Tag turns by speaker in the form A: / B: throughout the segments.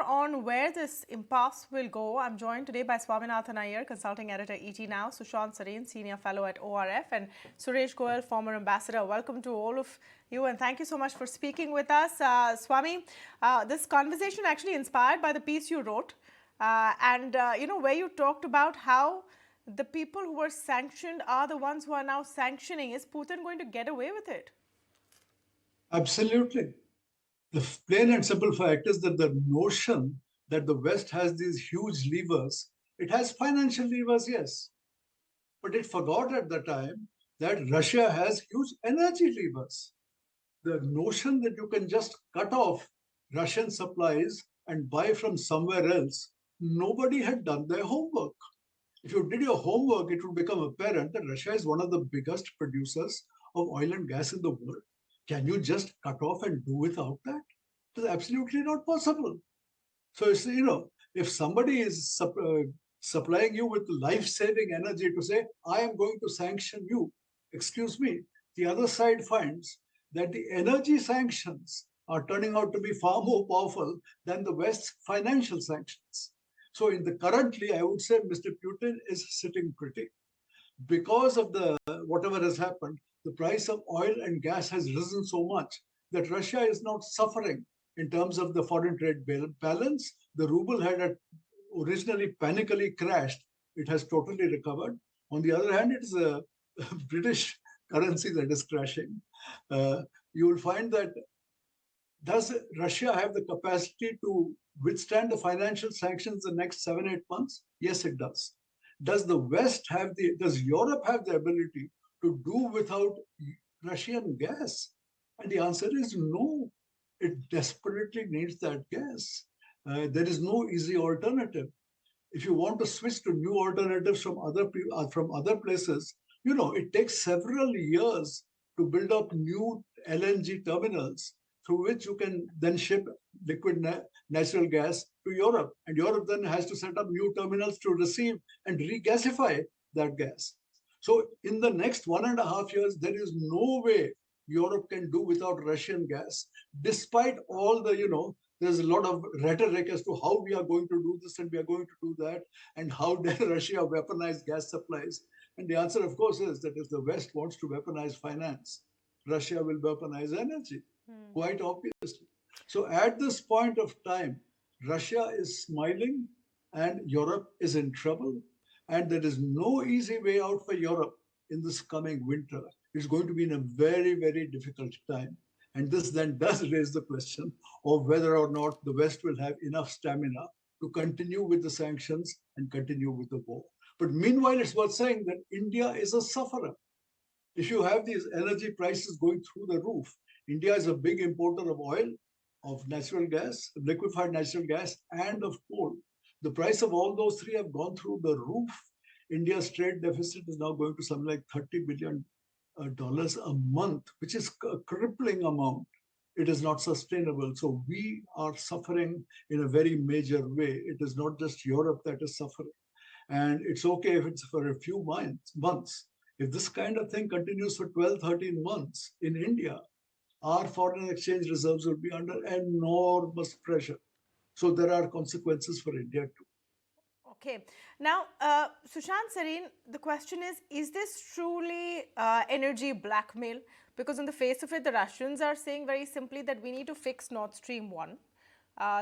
A: on where this impasse will go, I'm joined today by Swaminathan Aiyar, consulting editor, ET Now, Sushant Sareen, senior fellow at ORF, and Suresh Goel, former ambassador. Welcome to all of you, and thank you so much for speaking with us. Swami, this conversation actually inspired by the piece you wrote, where you talked about how the people who were sanctioned are the ones who are now sanctioning. Is Putin going to get away with it?
B: Absolutely. The plain and simple fact is that the notion that the West has these huge levers, it has financial levers, yes. But it forgot at the time that Russia has huge energy levers. The notion that you can just cut off Russian supplies and buy from somewhere else, nobody had done their homework. If you did your homework, it would become apparent that Russia is one of the biggest producers of oil and gas in the world. Can you just cut off and do without that? It is absolutely not possible. So, if somebody is supplying you with life-saving energy to say, I am going to sanction you, excuse me, the other side finds that the energy sanctions are turning out to be far more powerful than the West's financial sanctions. So currently, I would say Mr. Putin is sitting pretty. Because of whatever has happened, the price of oil and gas has risen so much that Russia is not suffering in terms of the foreign trade balance. The ruble had originally panically crashed. It has totally recovered. On the other hand, it is a British currency that is crashing. You will find that does Russia have the capacity to withstand the financial sanctions in the next 7-8 months? Yes, it does. Does Europe have the ability to do without Russian gas? And the answer is no. It desperately needs that gas. There is no easy alternative. If you want to switch to new alternatives from other places, it takes several years to build up new LNG terminals through which you can then ship liquid natural gas to Europe. And Europe then has to set up new terminals to receive and regasify that gas. So in the next 1.5 years, there is no way Europe can do without Russian gas, despite all there's a lot of rhetoric as to how we are going to do this and we are going to do that, and how dare Russia weaponize gas supplies. And the answer, of course, is that if the West wants to weaponize finance, Russia will weaponize energy, quite obviously. So at this point of time, Russia is smiling and Europe is in trouble. And there is no easy way out for Europe in this coming winter. It's going to be in a very, very difficult time. And this then does raise the question of whether or not the West will have enough stamina to continue with the sanctions and continue with the war. But meanwhile, it's worth saying that India is a sufferer. If you have these energy prices going through the roof, India is a big importer of oil, of natural gas, liquefied natural gas, and of coal. The price of all those three have gone through the roof. India's trade deficit is now going to something like $30 billion a month, which is a crippling amount. It is not sustainable. So we are suffering in a very major way. It is not just Europe that is suffering. And it's okay if it's for a few months. If this kind of thing continues for 12, 13 months in India, our foreign exchange reserves will be under enormous pressure. So there are consequences for India too.
A: Okay. Now, Sushant Sareen, the question is this truly energy blackmail? Because in the face of it, the Russians are saying very simply that we need to fix Nord Stream 1.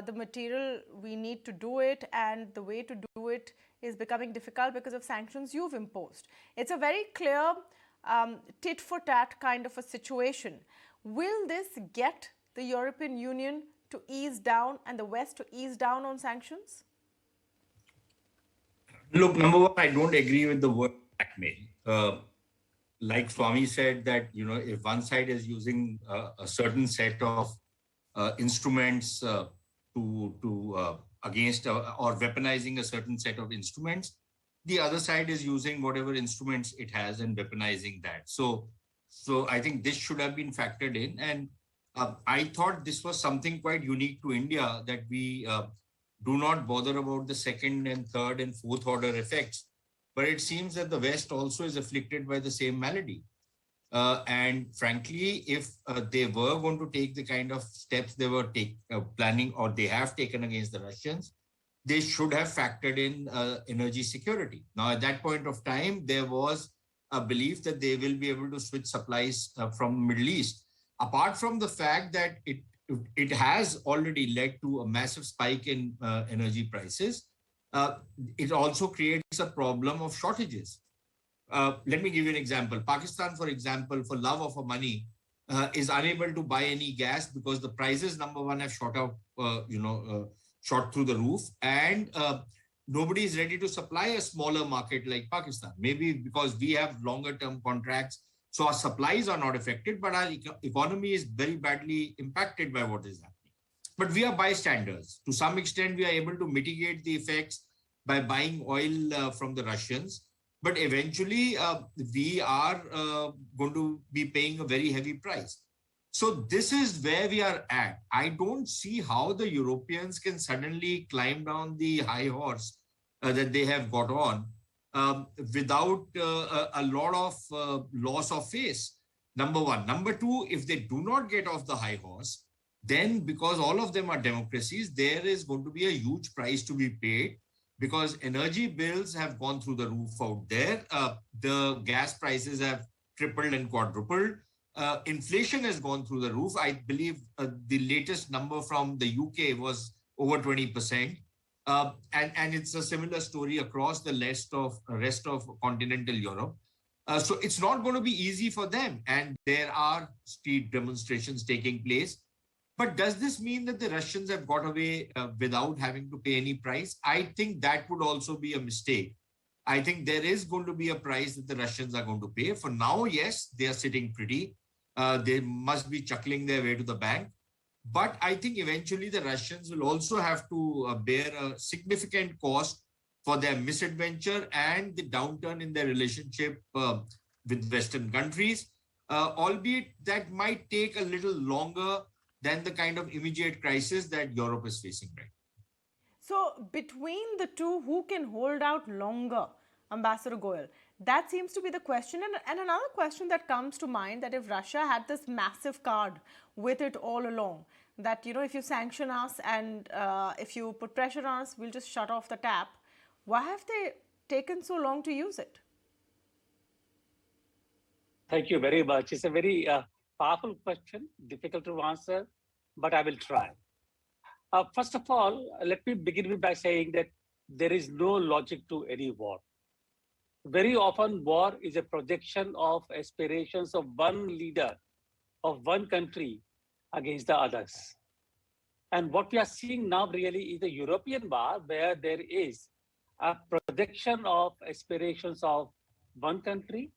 A: The material, we need to do it, and the way to do it is becoming difficult because of sanctions you've imposed. It's a very clear tit-for-tat kind of a situation. Will this get the European Union to ease down and the West to ease down on sanctions?
C: Look, number one, I don't agree with the word blackmail. Like Swami said, that if one side is using a certain set of instruments against or weaponizing a certain set of instruments, the other side is using whatever instruments it has and weaponizing that. So I think this should have been factored in. And I thought this was something quite unique to India, that we do not bother about the second and third and fourth order effects. But it seems that the West also is afflicted by the same malady. And frankly, if they were going to take the kind of steps they were planning or they have taken against the Russians, they should have factored in energy security. Now, at that point of time, there was a belief that they will be able to switch supplies from Middle East. Apart from the fact that it has already led to a massive spike in energy prices, it also creates a problem of shortages. Let me give you an example. Pakistan, for example, for love of money, is unable to buy any gas because the prices, number one, have shot up, shot through the roof, and nobody is ready to supply a smaller market like Pakistan. Maybe because we have longer term contracts, so our supplies are not affected, but our economy is very badly impacted by what is happening. But we are bystanders. To some extent, we are able to mitigate the effects by buying oil from the Russians. But eventually, we are going to be paying a very heavy price. So this is where we are at. I don't see how the Europeans can suddenly climb down the high horse that they have got on without a lot of loss of face. Number one. Number two, if they do not get off the high horse, then because all of them are democracies, there is going to be a huge price to be paid because energy bills have gone through the roof out there. The gas prices have tripled and quadrupled. Inflation has gone through the roof. I believe the latest number from the UK was over 20%. And it's a similar story across the rest of continental Europe. So it's not going to be easy for them. And there are street demonstrations taking place. But does this mean that the Russians have got away without having to pay any price? I think that would also be a mistake. I think there is going to be a price that the Russians are going to pay. For now, yes, they are sitting pretty. They must be chuckling their way to the bank. But I think eventually the Russians will also have to bear a significant cost for their misadventure and the downturn in their relationship with Western countries, albeit that might take a little longer than the kind of immediate crisis that Europe is facing right now.
A: So between the two, who can hold out longer, Ambassador Goel? That seems to be the question. And another question that comes to mind, that if Russia had this massive card with it all along, that, you know, if you sanction us and if you put pressure on us, we'll just shut off the tap. Why have they taken so long to use it?
D: Thank you very much. It's a very powerful question, difficult to answer, but I will try. First of all, let me begin by saying that there is no logic to any war. Very often, war is a projection of aspirations of one leader of one country against the others. And what we are seeing now really is a European war where there is a projection of aspirations of one country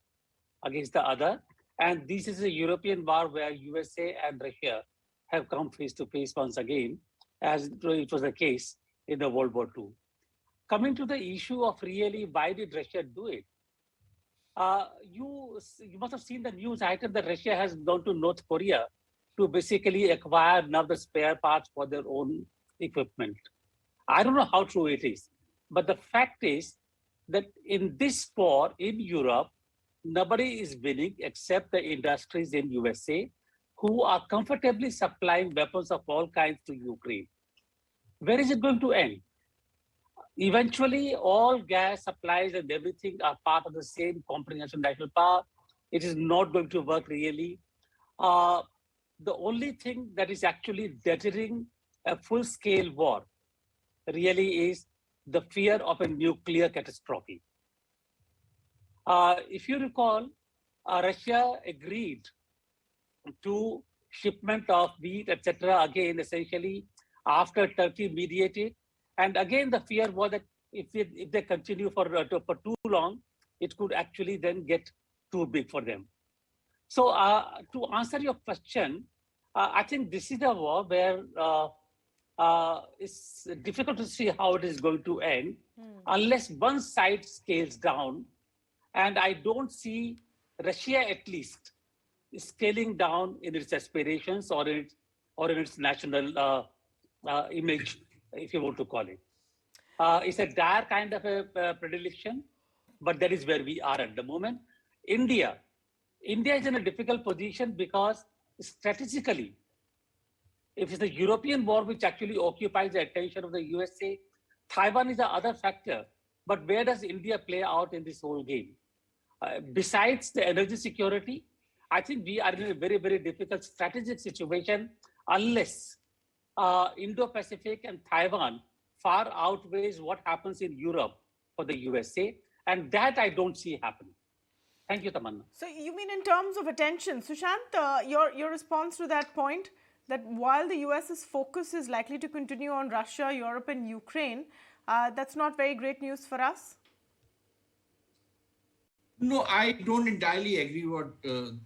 D: against the other. And this is a European war where USA and Russia have come face to face once again, as it was the case in the World War II. Coming to the issue of really why did Russia do it? You must have seen the news item that Russia has gone to North Korea to basically acquire now the spare parts for their own equipment. I don't know how true it is, but the fact is that in this war in Europe, nobody is winning except the industries in USA who are comfortably supplying weapons of all kinds to Ukraine. Where is it going to end? Eventually, all gas supplies and everything are part of the same comprehensive national power. It is not going to work really. The only thing that is actually deterring a full-scale war really is the fear of a nuclear catastrophe. If you recall, Russia agreed to shipment of wheat, etc. again, essentially after Turkey mediated. And again, the fear was that if they continue for too long, it could actually then get too big for them. So to answer your question, I think this is a war where it's difficult to see how it is going to end unless one side scales down. And I don't see Russia at least scaling down in its aspirations or in its national image, if you want to call it. It's a dire kind of a predilection, but that is where we are at the moment. India India is in a difficult position because strategically, if it's the European war which actually occupies the attention of the USA, Taiwan is the other factor. But where does India play out in this whole game? Besides the energy security, I think we are in a very, very difficult strategic situation unless Indo-Pacific and Taiwan far outweighs what happens in Europe for the USA. And that I don't see happening. Thank you, Tamanna.
A: So you mean in terms of attention, Sushant, your response to that point, that while the US's focus is likely to continue on Russia, Europe and Ukraine, that's not very great news for us?
C: No, I don't entirely agree what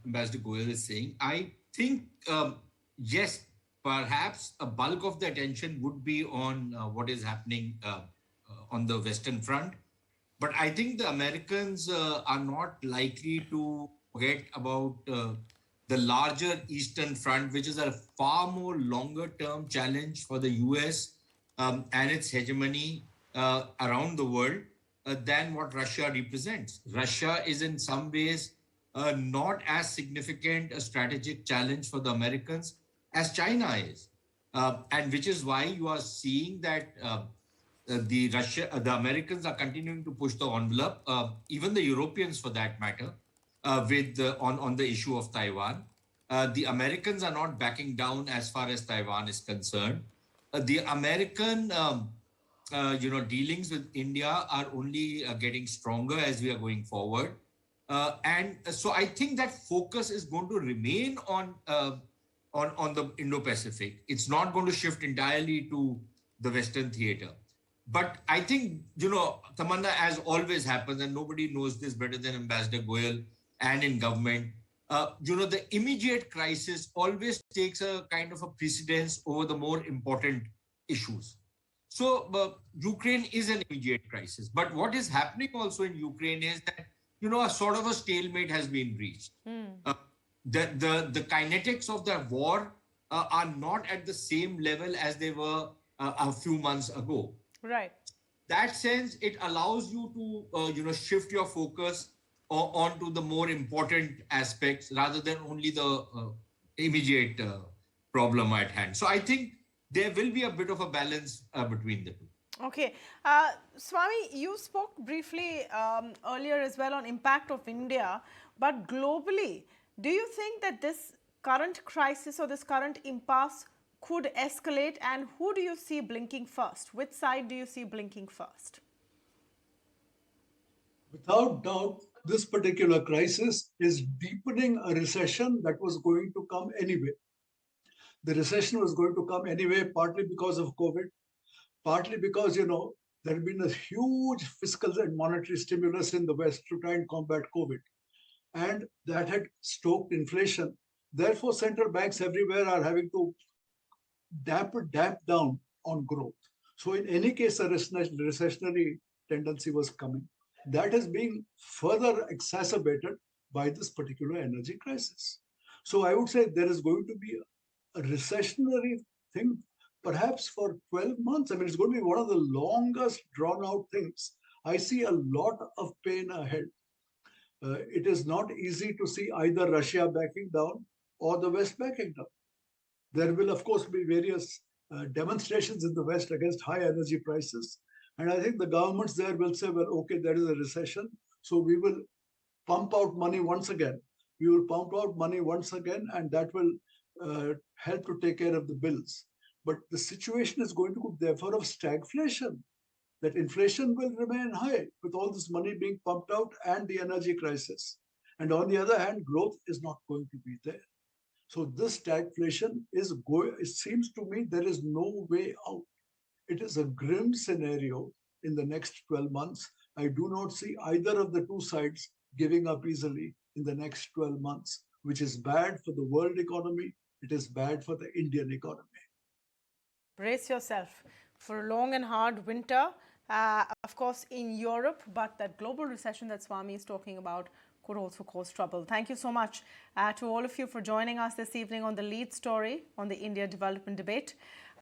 C: Ambassador Goel is saying. I think, yes, perhaps a bulk of the attention would be on what is happening on the Western Front. But I think the Americans are not likely to forget about the larger Eastern Front, which is a far more longer-term challenge for the US and its hegemony around the world than what Russia represents. Russia is in some ways not as significant a strategic challenge for the Americans as China is. And which is why you are seeing that the Americans are continuing to push the envelope, even the Europeans for that matter, on the issue of Taiwan. The Americans are not backing down as far as Taiwan is concerned. The American dealings with India are only getting stronger as we are going forward. And so I think that focus is going to remain on the Indo-Pacific. It's not going to shift entirely to the Western theater. But I think, Tamanna, as always happens, and nobody knows this better than Ambassador Goel and in government, the immediate crisis always takes a kind of a precedence over the more important issues. So Ukraine is an immediate crisis. But what is happening also in Ukraine is that, a sort of a stalemate has been reached. The kinetics of the war are not at the same level as they were a few months ago.
A: Right.
C: That sense, it allows you to, shift your focus onto the more important aspects rather than only the immediate problem at hand. So I think there will be a bit of a balance between the two.
A: Okay. Swami, you spoke briefly earlier as well on impact of India, but globally, do you think that this current crisis or this current impasse could escalate, and who do you see blinking first? Which side do you see blinking first?
B: Without doubt, this particular crisis is deepening a recession that was going to come anyway. The recession was going to come anyway, partly because of COVID, partly because, there had been a huge fiscal and monetary stimulus in the West to try and combat COVID. And that had stoked inflation. Therefore, central banks everywhere are having to damp down on growth. So in any case, a recessionary tendency was coming. That is being further exacerbated by this particular energy crisis. So I would say there is going to be a recessionary thing, perhaps for 12 months. I mean, it's going to be one of the longest drawn out things. I see a lot of pain ahead. It is not easy to see either Russia backing down or the West backing down. There will, of course, be various demonstrations in the West against high energy prices. And I think the governments there will say, well, okay, there is a recession, so we will pump out money once again. We will pump out money once again, and that will help to take care of the bills. But the situation is going to be therefore of stagflation, that inflation will remain high with all this money being pumped out and the energy crisis. And on the other hand, growth is not going to be there. So this stagflation is going, it seems to me there is no way out. It is a grim scenario in the next 12 months. I do not see either of the two sides giving up easily in the next 12 months, which is bad for the world economy. It is bad for the Indian economy.
A: Brace yourself for a long and hard winter, of course, in Europe, but that global recession that Swami is talking about could also cause trouble. Thank you so much to all of you for joining us this evening on the lead story on the India development debate.